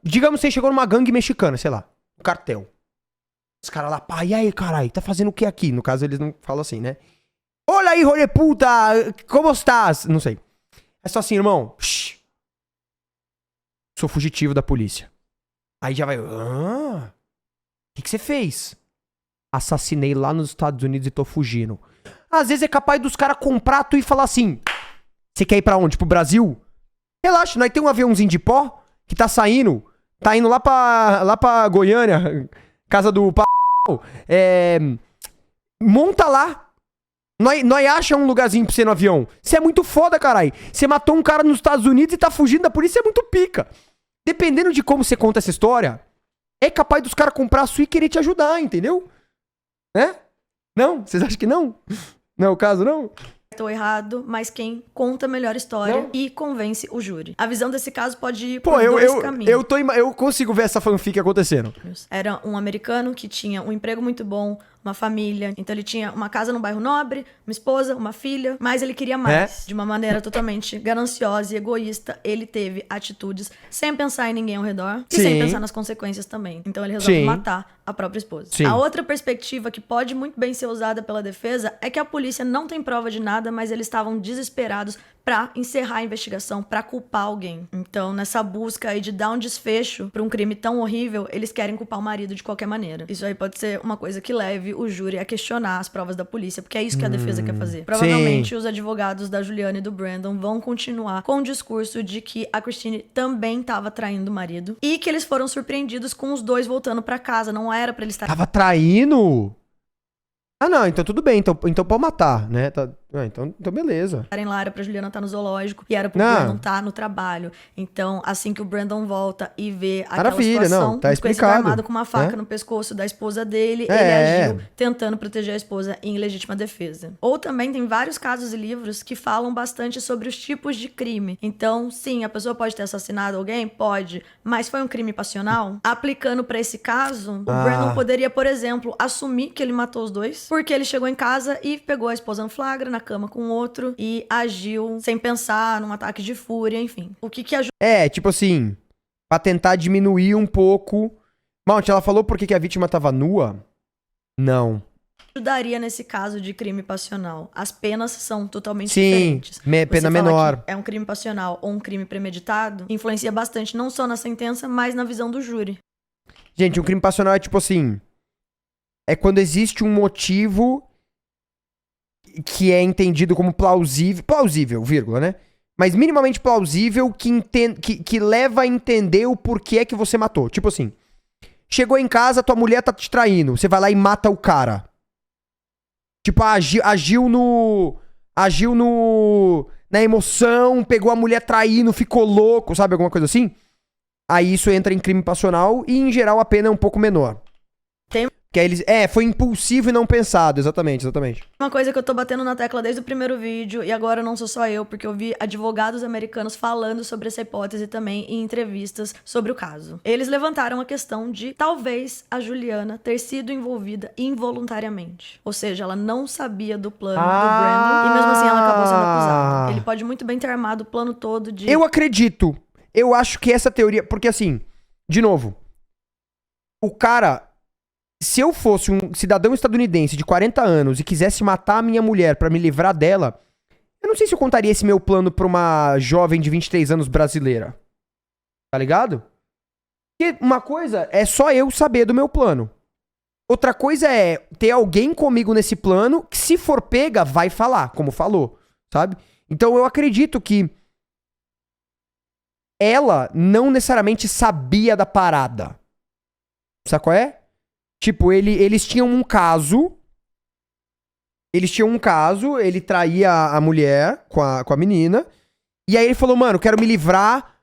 Digamos que você chegou numa gangue mexicana, sei lá, um cartel. Os caras lá, pá, e aí, caralho, tá fazendo o que aqui? No caso, eles não falam assim, né? Olha aí, rolê puta, como estás? Não sei. É só assim, irmão, sou fugitivo da polícia. Aí já vai, o que você fez? Assassinei lá nos Estados Unidos e tô fugindo. Às vezes é capaz dos caras comprar tu e falar assim, você quer ir pra onde? Pro Brasil? Relaxa, nós tem um aviãozinho de pó que tá saindo, tá indo lá pra Goiânia, casa do monta lá. Nós acha um lugarzinho pra você no avião. Você é muito foda, caralho. Você matou um cara nos Estados Unidos e tá fugindo da polícia, é muito pica. Dependendo de como você conta essa história, é capaz dos caras comprar a sua e querer te ajudar, entendeu? Né? Não? Vocês acham que não? Não é o caso, não? Ou errado, mas quem conta a melhor história Não. e convence o júri. A visão desse caso pode ir Pô, por dois caminhos. eu consigo ver essa fanfic acontecendo. Era um americano que tinha um emprego muito bom, uma família. Então ele tinha uma casa num bairro nobre, uma esposa, uma filha, mas ele queria mais. De uma maneira totalmente gananciosa e egoísta, ele teve atitudes sem pensar em ninguém ao redor e sem pensar nas consequências também. Então ele resolve matar a própria esposa. A outra perspectiva que pode muito bem ser usada pela defesa é que a polícia não tem prova de nada, mas eles estavam desesperados pra encerrar a investigação, pra culpar alguém. Então, nessa busca aí de dar um desfecho pra um crime tão horrível, eles querem culpar o marido de qualquer maneira. Isso aí pode ser uma coisa que leve o júri a questionar as provas da polícia, porque é isso que a defesa quer fazer. Provavelmente, os advogados da Juliana e do Brandon vão continuar com o discurso de que a Christine também tava traindo o marido e que eles foram surpreendidos com os dois voltando pra casa. Não era pra eles estar... Tava traindo? Ah, não, então tudo bem, então pode matar, né? Então beleza. Estarem lá, era pra Juliana estar no zoológico e era pro Brandon estar no trabalho. Então, assim que o Brandon volta e vê aquela situação, tá explicado, armado com uma faca no pescoço da esposa dele, ele agiu tentando proteger a esposa em legítima defesa. Ou também tem vários casos e livros que falam bastante sobre os tipos de crime. Então, sim, a pessoa pode ter assassinado alguém? Pode. Mas foi um crime passional? Aplicando pra esse caso, o Brandon poderia, por exemplo, assumir que ele matou os dois, porque ele chegou em casa e pegou a esposa no flagra, na cama com outro, e agiu sem pensar, num ataque de fúria, enfim. O que ajuda... tipo assim, pra tentar diminuir um pouco... Mount, ela falou por que a vítima tava nua? Não. Ajudaria nesse caso de crime passional. As penas são totalmente diferentes. Sim, pena menor. É um crime passional ou um crime premeditado, influencia bastante não só na sentença, mas na visão do júri. Gente, um crime passional é tipo assim... É quando existe um motivo que é entendido como plausível, vírgula, né? Mas minimamente plausível que leva a entender o porquê que você matou. Tipo assim, chegou em casa, tua mulher tá te traindo, você vai lá e mata o cara. Tipo, agiu na emoção, pegou a mulher traindo, ficou louco, sabe? Alguma coisa assim. Aí isso entra em crime passional e, em geral, a pena é um pouco menor. Que aí eles... foi impulsivo e não pensado, exatamente. Uma coisa que eu tô batendo na tecla desde o primeiro vídeo, e agora não sou só eu, porque eu vi advogados americanos falando sobre essa hipótese também em entrevistas sobre o caso. Eles levantaram a questão de talvez a Juliana ter sido envolvida involuntariamente. Ou seja, ela não sabia do plano do Brandon, e mesmo assim ela acabou sendo acusada. Ele pode muito bem ter armado o plano todo de... Eu acredito. Eu acho que essa teoria... Porque assim, de novo, o cara... Se eu fosse um cidadão estadunidense de 40 anos e quisesse matar a minha mulher pra me livrar dela, eu não sei se eu contaria esse meu plano pra uma jovem de 23 anos brasileira. Tá ligado? Porque uma coisa é só eu saber do meu plano. Outra coisa é ter alguém comigo nesse plano que, se for pega, vai falar, como falou, sabe? Então eu acredito que ela não necessariamente sabia da parada. Sabe qual é? Tipo, eles tinham um caso. Ele traía a mulher com a menina. E aí ele falou, mano, quero me livrar.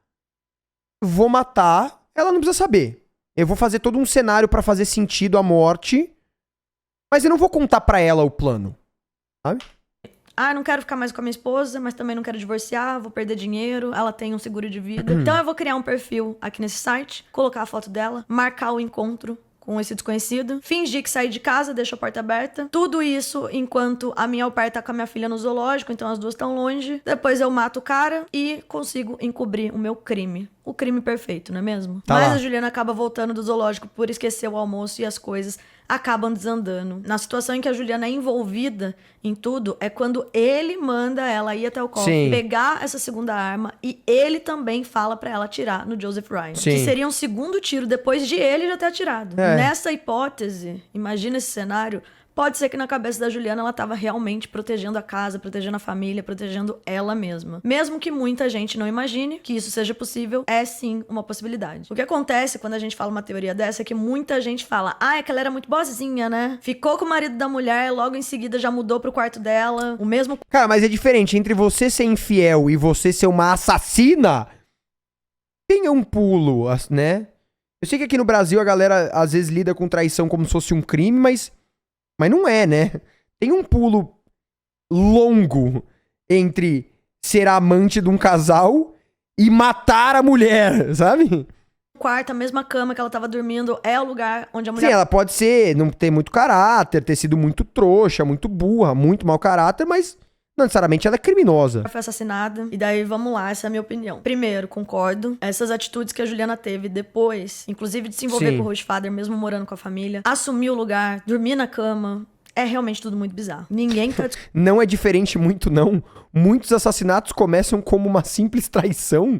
Vou matar. Ela não precisa saber. Eu vou fazer todo um cenário pra fazer sentido a morte. Mas eu não vou contar pra ela o plano. Sabe? Não quero ficar mais com a minha esposa, mas também não quero divorciar, vou perder dinheiro, ela tem um seguro de vida. Então eu vou criar um perfil aqui nesse site, colocar a foto dela, marcar o encontro com esse desconhecido, fingir que saí de casa, deixo a porta aberta. Tudo isso enquanto a minha au pair tá com a minha filha no zoológico, então as duas estão longe. Depois eu mato o cara e consigo encobrir o meu crime. O crime perfeito, não é mesmo? Tá Mas lá. a Juliana acaba voltando do zoológico por esquecer o almoço e as coisas acabam desandando. Na situação em que a Juliana é envolvida em tudo, é quando ele manda ela ir até o cofre, pegar essa segunda arma, e ele também fala pra ela atirar no Joseph Ryan. Sim. Que seria um segundo tiro depois de ele já ter atirado. Nessa hipótese, imagina esse cenário, pode ser que na cabeça da Juliana ela tava realmente protegendo a casa, protegendo a família, protegendo ela mesma. Mesmo que muita gente não imagine que isso seja possível, é sim uma possibilidade. O que acontece quando a gente fala uma teoria dessa é que muita gente fala, é que ela era muito boazinha, né? Ficou com o marido da mulher, logo em seguida já mudou pro quarto dela, o mesmo... Cara, mas é diferente. Entre você ser infiel e você ser uma assassina, tem um pulo, né? Eu sei que aqui no Brasil a galera às vezes lida com traição como se fosse um crime, mas não é, né? Tem um pulo longo entre ser amante de um casal e matar a mulher, sabe? Quarto, a mesma cama que ela tava dormindo, é o lugar onde a mulher... Sim, ela pode ser, não ter muito caráter, ter sido muito trouxa, muito burra, muito mau caráter, mas não necessariamente ela é criminosa. Foi assassinada. E daí, vamos lá, essa é a minha opinião. Primeiro, concordo. Essas atitudes que a Juliana teve depois, inclusive de se envolver com o Hostfather, mesmo morando com a família, assumir o lugar, dormir na cama, é realmente tudo muito bizarro. Ninguém tá... Não é diferente muito, não. Muitos assassinatos começam como uma simples traição.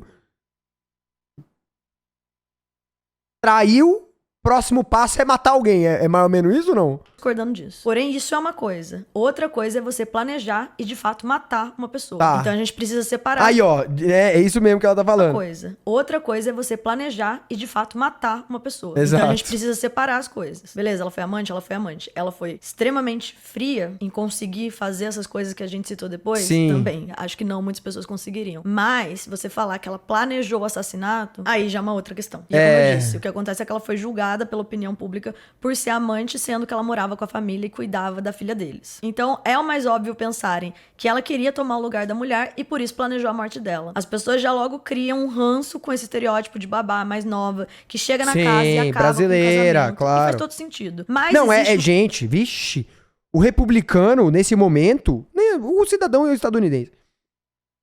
Traiu, próximo passo é matar alguém. É mais ou menos isso ou não? Discordando disso. Porém, isso é uma coisa. Outra coisa é você planejar e, de fato, matar uma pessoa. Tá. Então, a gente precisa separar. Aí, ó, é isso mesmo que ela tá falando. Outra coisa é você planejar e, de fato, matar uma pessoa. Exato. Então, a gente precisa separar as coisas. Beleza, ela foi amante, ela foi amante. Ela foi extremamente fria em conseguir fazer essas coisas que a gente citou depois? Sim. Também. Acho que não, muitas pessoas conseguiriam. Mas, se você falar que ela planejou o assassinato, aí já é uma outra questão. E como eu disse, o que acontece é que ela foi julgada pela opinião pública por ser amante, sendo que ela morava com a família e cuidava da filha deles. Então, é o mais óbvio pensarem que ela queria tomar o lugar da mulher e por isso planejou a morte dela. As pessoas já logo criam um ranço com esse estereótipo de babá mais nova, que chega na casa e acaba brasileira, com o casamento. claro. E faz todo sentido. Mas não, gente, vixe. O republicano, nesse momento, né, o cidadão é o estadunidense.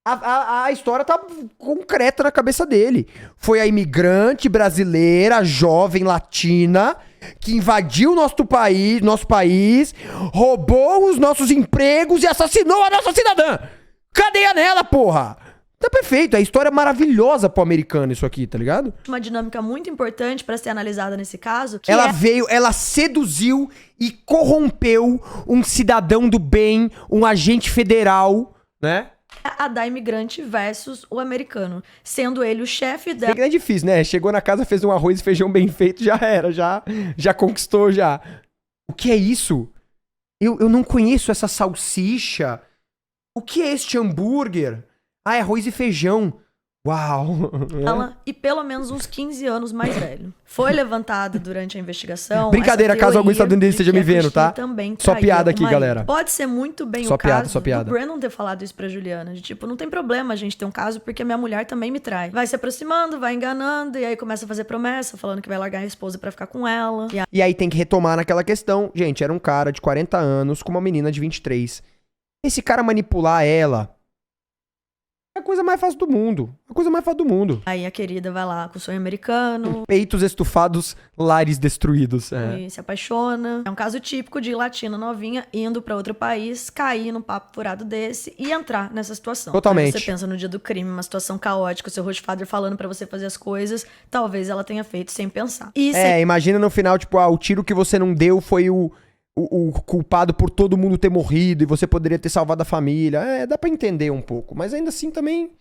A história tá concreta na cabeça dele. Foi a imigrante brasileira, jovem, latina, que invadiu nosso país, roubou os nossos empregos e assassinou a nossa cidadã. Cadeia nela, porra! Tá perfeito, a história é maravilhosa pro americano isso aqui, tá ligado? Uma dinâmica muito importante pra ser analisada nesse caso, que ela seduziu e corrompeu um cidadão do bem, um agente federal, né? A da imigrante versus o americano, sendo ele o chefe dela. É difícil, né? Chegou na casa, fez um arroz e feijão bem feito, já era, já conquistou, já. O que é isso? Eu não conheço essa salsicha. O que é este hambúrguer? Ah, é arroz e feijão. Uau! E pelo menos uns 15 anos mais velho. Foi levantada durante a investigação. Brincadeira, caso algum estadunidense esteja me vendo, tá? Só piada aqui, galera. Pode ser muito bem só o piada, caso só piada. do Brandon ter falado isso pra Juliana. De tipo, não tem problema a gente ter um caso porque a minha mulher também me trai. Vai se aproximando, vai enganando, e aí começa a fazer promessa, falando que vai largar a esposa pra ficar com ela. E aí tem que retomar naquela questão. Gente, era um cara de 40 anos com uma menina de 23. Esse cara manipular ela... é a coisa mais fácil do mundo. A coisa mais fácil do mundo. Aí a querida vai lá com o sonho americano. Peitos estufados, lares destruídos. E se apaixona. É um caso típico de latina novinha indo pra outro país, cair num papo furado desse e entrar nessa situação. Totalmente. Aí você pensa no dia do crime, uma situação caótica, o seu Hostfather falando pra você fazer as coisas, talvez ela tenha feito sem pensar. Imagina no final, tipo, o tiro que você não deu foi o culpado por todo mundo ter morrido e você poderia ter salvado a família. Dá pra entender um pouco. Mas ainda assim também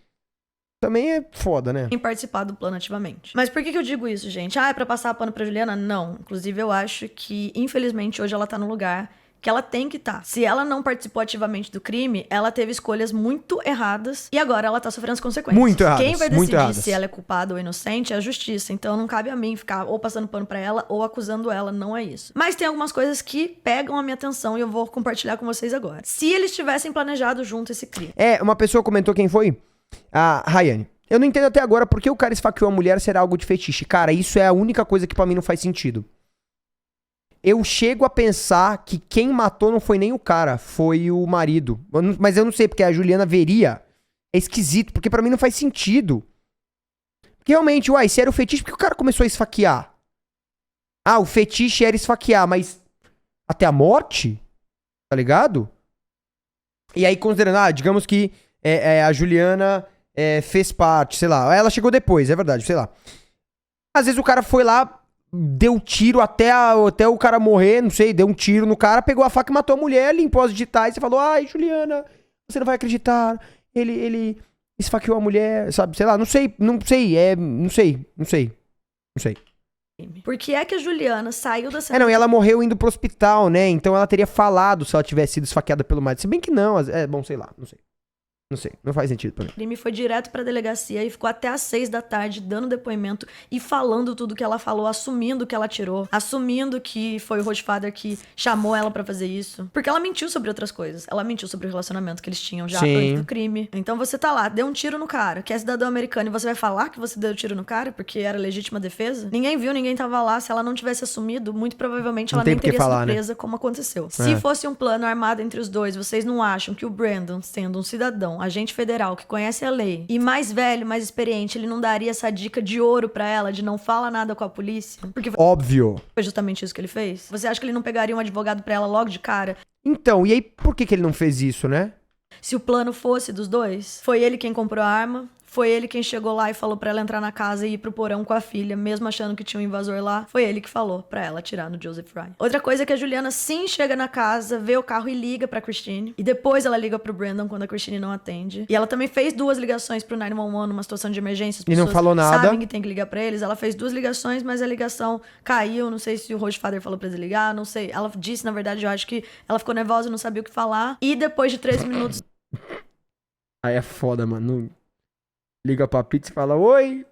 é foda, né? Tem participado do plano ativamente. Mas por que eu digo isso, gente? É pra passar pano pra Juliana? Não. Inclusive, eu acho que, infelizmente, hoje ela tá no lugar que ela tem que estar. Se ela não participou ativamente do crime, ela teve escolhas muito erradas e agora ela tá sofrendo as consequências. Muito erradas. Quem vai decidir se ela é culpada ou inocente é a justiça. Então não cabe a mim ficar ou passando pano pra ela ou acusando ela, não é isso. Mas tem algumas coisas que pegam a minha atenção e eu vou compartilhar com vocês agora. Se eles tivessem planejado junto esse crime. Uma pessoa comentou, quem foi? A Rayane. Eu não entendo até agora por que o cara esfaqueou a mulher será algo de fetiche. Cara, isso é a única coisa que pra mim não faz sentido. Eu chego a pensar que quem matou não foi nem o cara, foi o marido. Mas eu não sei, porque a Juliana veria. É esquisito, porque pra mim não faz sentido. Porque realmente, se era o fetiche, por que o cara começou a esfaquear? O fetiche era esfaquear, mas até a morte? Tá ligado? E aí, considerando, digamos que a Juliana fez parte, sei lá. Ela chegou depois, é verdade, sei lá. Às vezes o cara foi lá, deu tiro até o cara morrer, não sei, deu um tiro no cara, pegou a faca e matou a mulher, limpou as digitais e falou, Juliana, você não vai acreditar, ele esfaqueou a mulher, sabe, sei lá, não sei. Por que é que a Juliana saiu da cena? E ela morreu indo pro hospital, né, então ela teria falado se ela tivesse sido esfaqueada pelo marido, se bem que não, bom, sei lá, não sei. Não sei, não faz sentido pra mim. O crime foi direto pra delegacia e ficou até às 6 da tarde dando depoimento e falando tudo que ela falou, assumindo que ela tirou, assumindo que foi o Hochfather que chamou ela pra fazer isso. Porque ela mentiu sobre outras coisas. Ela mentiu sobre o relacionamento que eles tinham já antes do crime. Então você tá lá, deu um tiro no cara, que é cidadão americano, e você vai falar que você deu tiro no cara porque era legítima defesa? Ninguém viu, ninguém tava lá. Se ela não tivesse assumido, muito provavelmente ela nem teria sido presa, como aconteceu. Se fosse um plano armado entre os dois, vocês não acham que o Brandon, sendo um cidadão, agente federal, que conhece a lei, e mais velho, mais experiente, ele não daria essa dica de ouro pra ela, de não fala nada com a polícia? Porque óbvio. Foi justamente isso que ele fez? Você acha que ele não pegaria um advogado pra ela logo de cara? Então, e aí por que ele não fez isso, né? Se o plano fosse dos dois, foi ele quem comprou a arma, foi ele quem chegou lá e falou pra ela entrar na casa e ir pro porão com a filha, mesmo achando que tinha um invasor lá. Foi ele que falou pra ela atirar no Joseph Fry. Outra coisa é que a Juliana sim chega na casa, vê o carro e liga pra Christine. E depois ela liga pro Brandon quando a Christine não atende. E ela também fez 2 ligações pro 911 numa situação de emergência. As e não falou nada. Sabem que tem que ligar pra eles. Ela fez 2 ligações, mas a ligação caiu. Não sei se o Hochfather falou pra desligar, não sei. Ela disse, na verdade, eu acho que ela ficou nervosa, não sabia o que falar. E depois de 13 minutos... Aí é foda, mano. Liga pra pizza e fala: oi,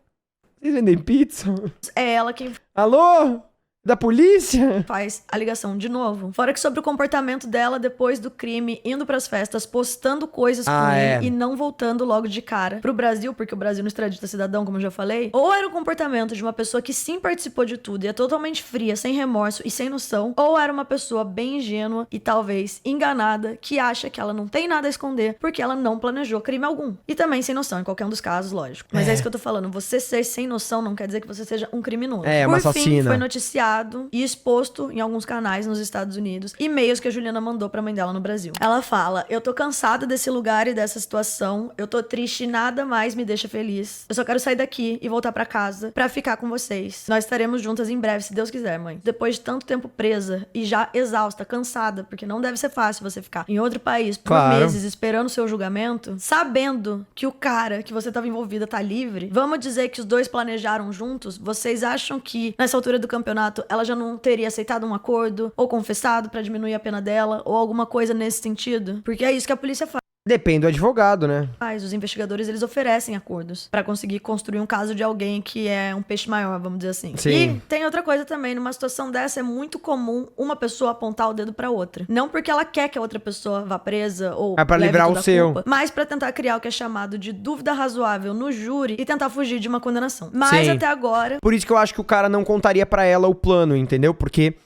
vocês vendem pizza? É ela quem... Alô? Da polícia? Faz a ligação de novo. Fora que sobre o comportamento dela depois do crime, indo pras festas, postando coisas com ele e não voltando logo de cara pro Brasil, porque o Brasil não extradita cidadão, como eu já falei. Ou era o comportamento de uma pessoa que sim participou de tudo e é totalmente fria, sem remorso e sem noção, ou era uma pessoa bem ingênua e talvez enganada, que acha que ela não tem nada a esconder porque ela não planejou crime algum. E também sem noção, em qualquer um dos casos, lógico. Mas é isso que eu tô falando. Você ser sem noção não quer dizer que você seja um criminoso. Uma assassina. Por fim, foi noticiado e exposto em alguns canais nos Estados Unidos e-mails que a Juliana mandou pra mãe dela no Brasil. Ela fala: eu tô cansada desse lugar e dessa situação, eu tô triste e nada mais me deixa feliz. Eu só quero sair daqui e voltar pra casa pra ficar com vocês. Nós estaremos juntas em breve, se Deus quiser, mãe. Depois de tanto tempo presa e já exausta, cansada, porque não deve ser fácil você ficar em outro país por meses esperando o seu julgamento, sabendo que o cara que você tava envolvida tá livre, vamos dizer que os dois planejaram juntos, vocês acham que nessa altura do campeonato ela já não teria aceitado um acordo ou confessado pra diminuir a pena dela ou alguma coisa nesse sentido? Porque é isso que a polícia faz. Depende do advogado, né? Os investigadores, eles oferecem acordos pra conseguir construir um caso de alguém que é um peixe maior, vamos dizer assim. Sim. E tem outra coisa também, numa situação dessa é muito comum uma pessoa apontar o dedo pra outra. Não porque ela quer que a outra pessoa vá presa ou pra livrar o seu, culpa, mas pra tentar criar o que é chamado de dúvida razoável no júri e tentar fugir de uma condenação. Mas até agora... Por isso que eu acho que o cara não contaria pra ela o plano, entendeu? Porque,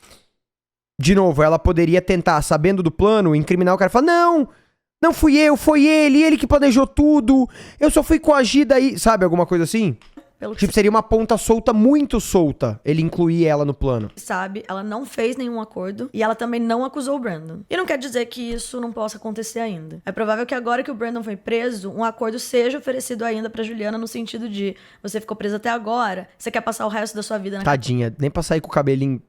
de novo, ela poderia tentar, sabendo do plano, incriminar o cara e falar: não fui eu, foi ele que planejou tudo, eu só fui coagida aí, sabe, alguma coisa assim? Tipo, seria uma ponta solta, muito solta, ele incluir ela no plano. Sabe, ela não fez nenhum acordo e ela também não acusou o Brandon. E não quer dizer que isso não possa acontecer ainda. É provável que agora que o Brandon foi preso, um acordo seja oferecido ainda pra Juliana no sentido de: você ficou presa até agora, você quer passar o resto da sua vida na Tadinha, nem pra sair com o cabelinho...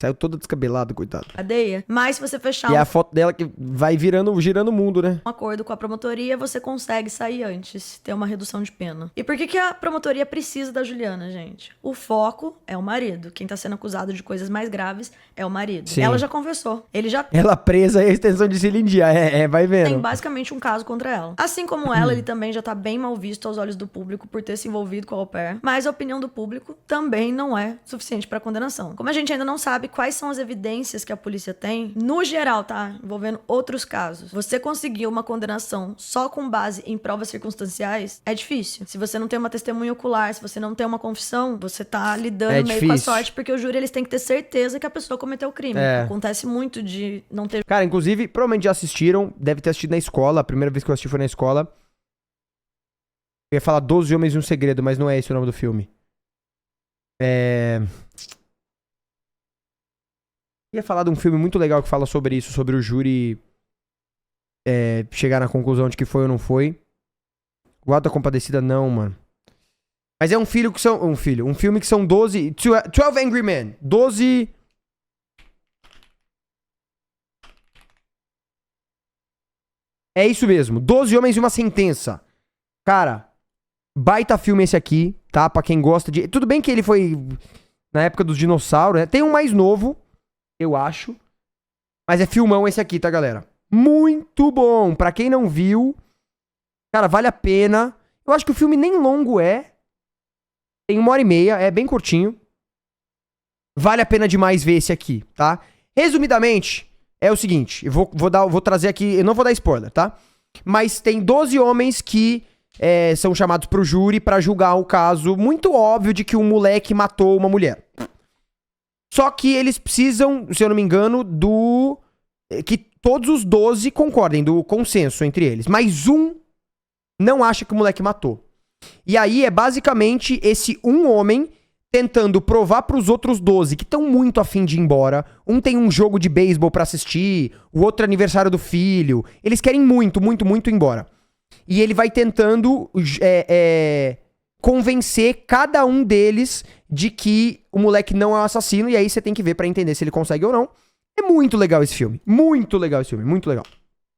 Saiu toda descabelada, coitada. Cadeia. Mas se você fechar E é a foto dela que vai girando o mundo, né? Um acordo com a promotoria, você consegue sair antes, ter uma redução de pena. E por que a promotoria precisa da Juliana, gente? O foco é o marido. Quem tá sendo acusado de coisas mais graves é o marido. Sim. Ela já confessou. Ele já... Ela presa e a extensão de cilindia. Vai vendo. Tem basicamente um caso contra ela. Assim como ela, ele também já tá bem mal visto aos olhos do público por ter se envolvido com a au pair. Mas a opinião do público também não é suficiente pra condenação. Como a gente ainda não sabe quais são as evidências que a polícia tem, no geral, tá? Envolvendo outros casos. Você conseguir uma condenação só com base em provas circunstanciais é difícil. Se você não tem uma testemunha ocular, se você não tem uma confissão, você tá lidando meio com a sorte, porque o júri, eles têm que ter certeza que a pessoa cometeu o crime. Acontece muito de não ter... Cara, inclusive, provavelmente já assistiram, deve ter assistido na escola, a primeira vez que eu assisti foi na escola. Eu ia falar 12 Homens e um Segredo, mas não é esse o nome do filme. Eu ia falar de um filme muito legal que fala sobre isso, sobre o júri chegar na conclusão de que foi ou não foi. O Auto da Compadecida não, mano. Mas é um filme que são 12 Angry Men. 12... É isso mesmo, 12 Homens e uma Sentença. Cara, baita filme esse aqui, tá? Pra quem gosta de... Tudo bem que ele foi na época dos dinossauros, né? Tem um mais novo, eu acho. Mas é filmão esse aqui, tá, galera? Muito bom. Pra quem não viu, Cara, vale a pena. Eu acho que o filme nem longo é. Tem 1h30, é bem curtinho. Vale a pena demais ver esse aqui, tá? Resumidamente, é o seguinte. Eu vou trazer aqui... Eu não vou dar spoiler, tá? Mas tem 12 homens que são chamados pro júri pra julgar o caso muito óbvio de que um moleque matou uma mulher. Só que eles precisam, se eu não me engano, que todos os 12 concordem, do consenso entre eles. Mas um não acha que o moleque matou. E aí é basicamente esse um homem tentando provar pros outros 12 que estão muito afim de ir embora. Um tem um jogo de beisebol pra assistir, o outro é aniversário do filho. Eles querem muito, muito, muito ir embora. E ele vai tentando convencer cada um deles de que o moleque não é um assassino. E aí você tem que ver pra entender se ele consegue ou não. É muito legal esse filme. Muito legal esse filme, muito legal.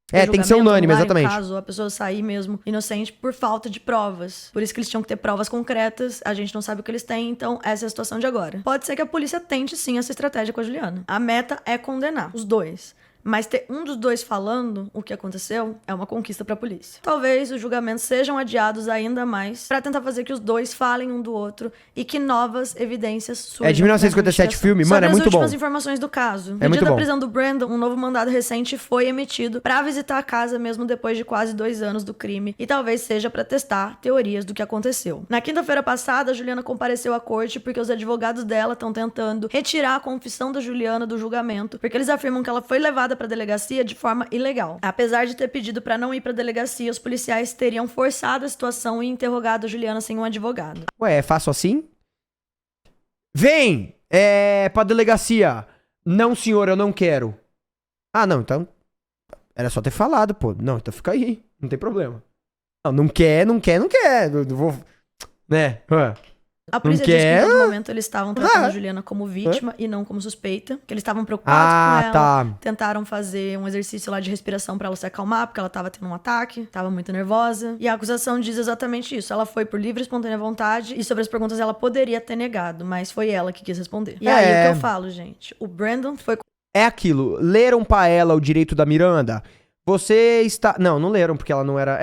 Tem que ser unânime, exatamente. No caso, a pessoa sair mesmo inocente por falta de provas. Por isso que eles tinham que ter provas concretas, a gente não sabe o que eles têm, então essa é a situação de agora. Pode ser que a polícia tente sim essa estratégia com a Juliana. A meta é condenar os dois. Mas ter um dos dois falando o que aconteceu é uma conquista pra polícia. Talvez os julgamentos sejam adiados ainda mais pra tentar fazer que os dois falem um do outro e que novas evidências surjam. É de 1957 o filme, mano, é muito bom. Sobre as últimas informações do caso. No dia da prisão do Brandon, um novo mandado recente foi emitido pra visitar a casa mesmo depois de quase 2 anos do crime e talvez seja pra testar teorias do que aconteceu. Na quinta-feira passada, a Juliana compareceu à corte porque os advogados dela estão tentando retirar a confissão da Juliana do julgamento, porque eles afirmam que ela foi levada pra delegacia de forma ilegal. Apesar de ter pedido pra não ir pra delegacia, os policiais teriam forçado a situação e interrogado a Juliana sem um advogado. Ué, é fácil assim? Vem! Pra delegacia. Não, senhor, eu não quero. Ah, não, então... Era só ter falado, pô. Não, então fica aí. Não tem problema. Não quer. Não vou... Né? A polícia disse que em todo momento eles estavam tratando a Juliana como vítima e não como suspeita, que eles estavam preocupados com ela, tentaram fazer um exercício lá de respiração pra ela se acalmar, porque ela tava tendo um ataque, tava muito nervosa, e a acusação diz exatamente isso, ela foi por livre e espontânea vontade, e sobre as perguntas ela poderia ter negado, mas foi ela que quis responder. E aí o que eu falo, gente, o Brandon foi... É aquilo, leram pra ela o direito da Miranda? Você está... Não leram, porque ela não era...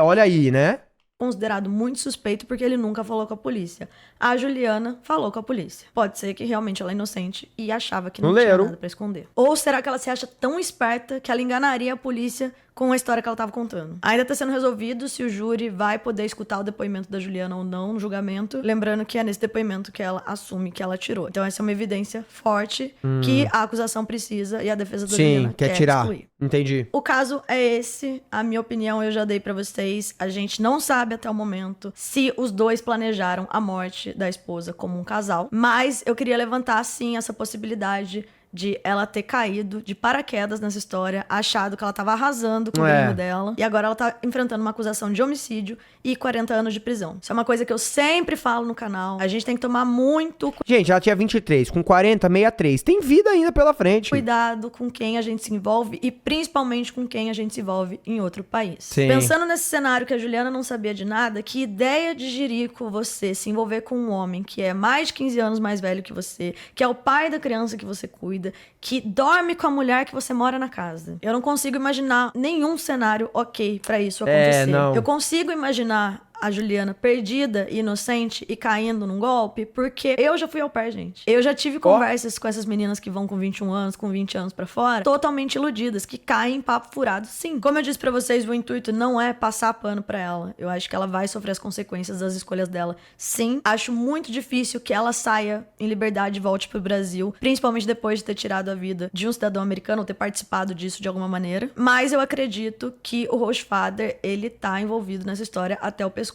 olha aí, né? Considerado muito suspeito porque ele nunca falou com a polícia. A Juliana falou com a polícia. Pode ser que realmente ela é inocente e achava que não tinha nada pra esconder. Ou será que ela se acha tão esperta que ela enganaria a polícia com a história que ela tava contando? Ainda tá sendo resolvido se o júri vai poder escutar o depoimento da Juliana ou não no julgamento. Lembrando que é nesse depoimento que ela assume que ela tirou. Então essa é uma evidência forte que a acusação precisa e a defesa da Juliana quer tirar. Excluir. Entendi. O caso é esse. A minha opinião eu já dei pra vocês. A gente não sabe até o momento se os dois planejaram a morte da esposa como um casal. Mas eu queria levantar, sim, essa possibilidade de ela ter caído de paraquedas nessa história, achado que ela tava arrasando com o primo dela, e agora ela tá enfrentando uma acusação de homicídio e 40 anos de prisão. Isso é uma coisa que eu sempre falo no canal. A gente tem que tomar muito... Gente, ela tinha 23, com 40, 63. Tem vida ainda pela frente. Cuidado com quem a gente se envolve e principalmente com quem a gente se envolve em outro país. Sim. Pensando nesse cenário que a Juliana não sabia de nada, que ideia de jirico você se envolver com um homem que é mais de 15 anos mais velho que você, que é o pai da criança que você cuida, que dorme com a mulher que você mora na casa. Eu não consigo imaginar nenhum cenário ok pra isso acontecer. Eu consigo imaginar a Juliana perdida e inocente e caindo num golpe, porque eu já fui au pair, gente. Eu já tive conversas com essas meninas que vão com 21 anos, com 20 anos pra fora, totalmente iludidas, que caem em papo furado, sim. Como eu disse pra vocês, o intuito não é passar pano pra ela. Eu acho que ela vai sofrer as consequências das escolhas dela, sim. Acho muito difícil que ela saia em liberdade e volte pro Brasil, principalmente depois de ter tirado a vida de um cidadão americano ou ter participado disso de alguma maneira. Mas eu acredito que o Rochefather, ele tá envolvido nessa história até o pescoço.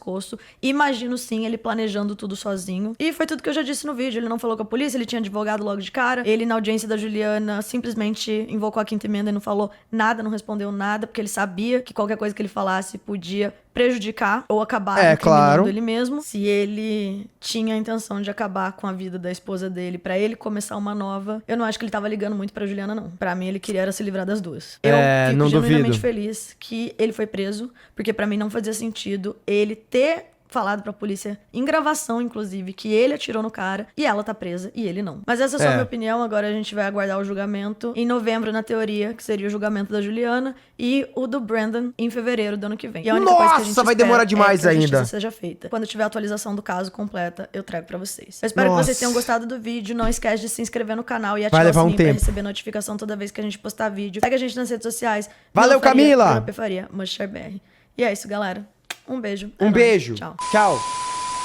Imagino sim ele planejando tudo sozinho. E foi tudo que eu já disse no vídeo. Ele não falou com a polícia, ele tinha advogado logo de cara. Ele, na audiência da Juliana, simplesmente invocou a quinta emenda e não falou nada, não respondeu nada, porque ele sabia que qualquer coisa que ele falasse podia prejudicar ou acabar incriminando ele mesmo. Se ele tinha a intenção de acabar com a vida da esposa dele pra ele começar uma nova, eu não acho que ele tava ligando muito pra Juliana, não. Pra mim, ele queria era se livrar das duas. Eu fico genuinamente feliz que ele foi preso, porque pra mim não fazia sentido ele ter falado pra polícia, em gravação, inclusive, que ele atirou no cara e ela tá presa e ele não. Mas essa é só a minha opinião. Agora a gente vai aguardar o julgamento em novembro, na teoria, que seria o julgamento da Juliana, e o do Brandon em fevereiro do ano que vem. E a única coisa que a gente vai demorar demais que a ainda. justiça seja feita. Quando tiver a atualização do caso completa, eu trago pra vocês. Eu espero que vocês tenham gostado do vídeo. Não esquece de se inscrever no canal e ativar o sininho pra receber notificação toda vez que a gente postar vídeo. Segue a gente nas redes sociais. Valeu, Camila! Faria, MushShareBR. E é isso, galera. Um beijo. Um beijo. Tchau. Tchau.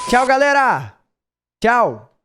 Tchau, galera. Tchau.